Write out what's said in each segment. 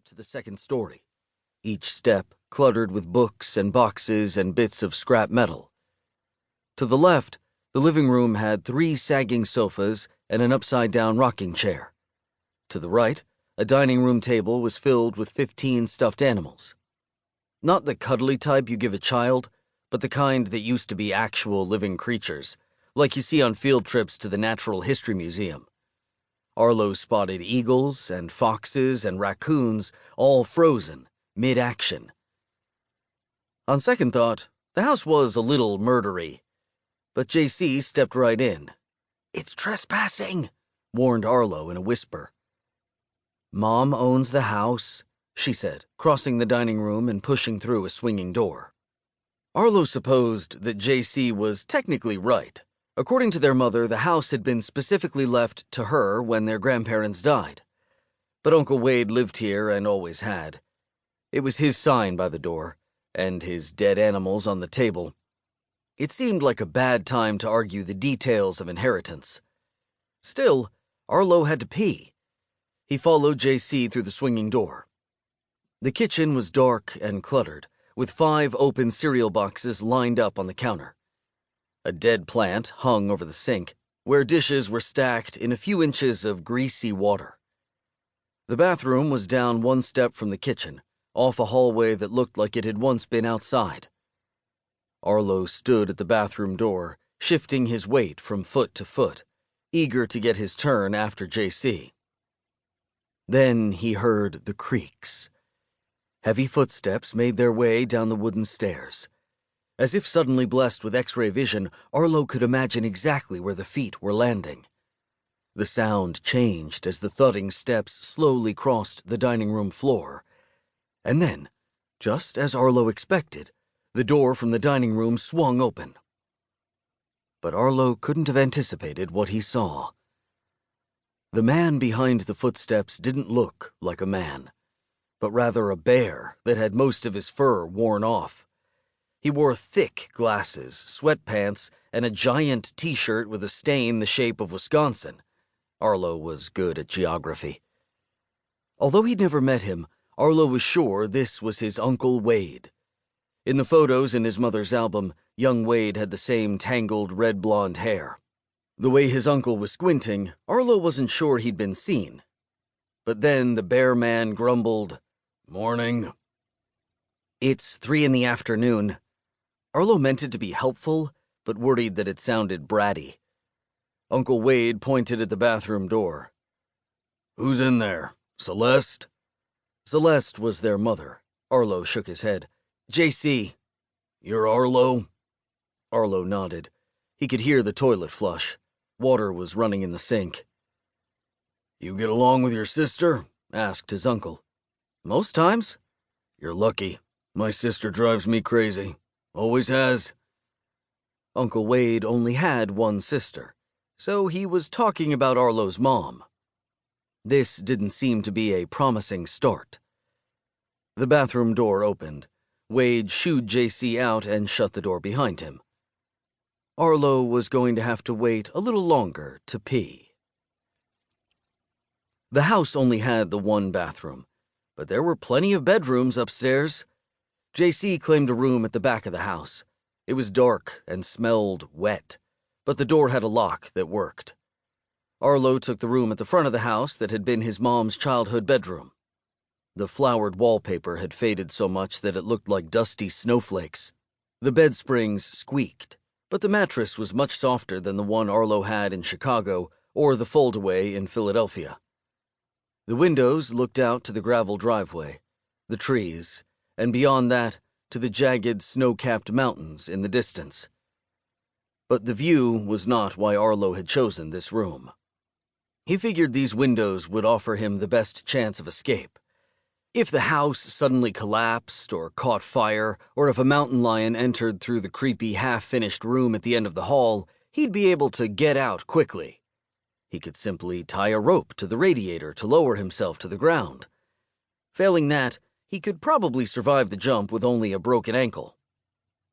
up to the second story, each step cluttered with books and boxes and bits of scrap metal. To the left, the living room had 3 sagging sofas and an upside-down rocking chair. To the right, a dining room table was filled with 15 stuffed animals. Not the cuddly type you give a child, but the kind that used to be actual living creatures, like you see on field trips to the Natural History Museum. Arlo spotted eagles and foxes and raccoons, all frozen, mid-action. On second thought, the house was a little murdery, but JC stepped right in. "It's trespassing," warned Arlo in a whisper. "Mom owns the house," she said, crossing the dining room and pushing through a swinging door. Arlo supposed that JC was technically right. According to their mother, the house had been specifically left to her when their grandparents died. But Uncle Wade lived here and always had. It was his sign by the door, and his dead animals on the table. It seemed like a bad time to argue the details of inheritance. Still, Arlo had to pee. He followed JC through the swinging door. The kitchen was dark and cluttered, with 5 open cereal boxes lined up on the counter. A dead plant hung over the sink, where dishes were stacked in a few inches of greasy water. The bathroom was down 1 step from the kitchen, off a hallway that looked like it had once been outside. Arlo stood at the bathroom door, shifting his weight from foot to foot, eager to get his turn after JC. Then he heard the creaks. Heavy footsteps made their way down the wooden stairs. As if suddenly blessed with X-ray vision, Arlo could imagine exactly where the feet were landing. The sound changed as the thudding steps slowly crossed the dining room floor. And then, just as Arlo expected, the door from the dining room swung open. But Arlo couldn't have anticipated what he saw. The man behind the footsteps didn't look like a man, but rather a bear that had most of his fur worn off. He wore thick glasses, sweatpants, and a giant t-shirt with a stain the shape of Wisconsin. Arlo was good at geography. Although he'd never met him, Arlo was sure this was his Uncle Wade. In the photos in his mother's album, young Wade had the same tangled red-blonde hair. The way his uncle was squinting, Arlo wasn't sure he'd been seen. But then the bear man grumbled, "Morning." "It's 3 in the afternoon." Arlo meant it to be helpful, but worried that it sounded bratty. Uncle Wade pointed at the bathroom door. "Who's in there? Celeste?" Celeste was their mother. Arlo shook his head. "JC." "You're Arlo?" Arlo nodded. He could hear the toilet flush. Water was running in the sink. "You get along with your sister?" asked his uncle. "Most times." "You're lucky. My sister drives me crazy. Always has." Uncle Wade only had 1 sister, so he was talking about Arlo's mom. This didn't seem to be a promising start. The bathroom door opened. Wade shooed JC out and shut the door behind him. Arlo was going to have to wait a little longer to pee. The house only had the 1 bathroom, but there were plenty of bedrooms upstairs. JC claimed a room at the back of the house. It was dark and smelled wet, but the door had a lock that worked. Arlo took the room at the front of the house that had been his mom's childhood bedroom. The flowered wallpaper had faded so much that it looked like dusty snowflakes. The bed springs squeaked, but the mattress was much softer than the one Arlo had in Chicago or the foldaway in Philadelphia. The windows looked out to the gravel driveway, the trees, and beyond that, to the jagged, snow-capped mountains in the distance. But the view was not why Arlo had chosen this room. He figured these windows would offer him the best chance of escape. If the house suddenly collapsed or caught fire, or if a mountain lion entered through the creepy half-finished room at the end of the hall, he'd be able to get out quickly. He could simply tie a rope to the radiator to lower himself to the ground. Failing that, he could probably survive the jump with only a broken ankle.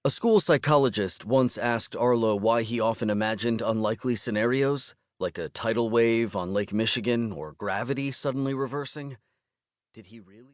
A school psychologist once asked Arlo why he often imagined unlikely scenarios, like a tidal wave on Lake Michigan or gravity suddenly reversing. Did he really?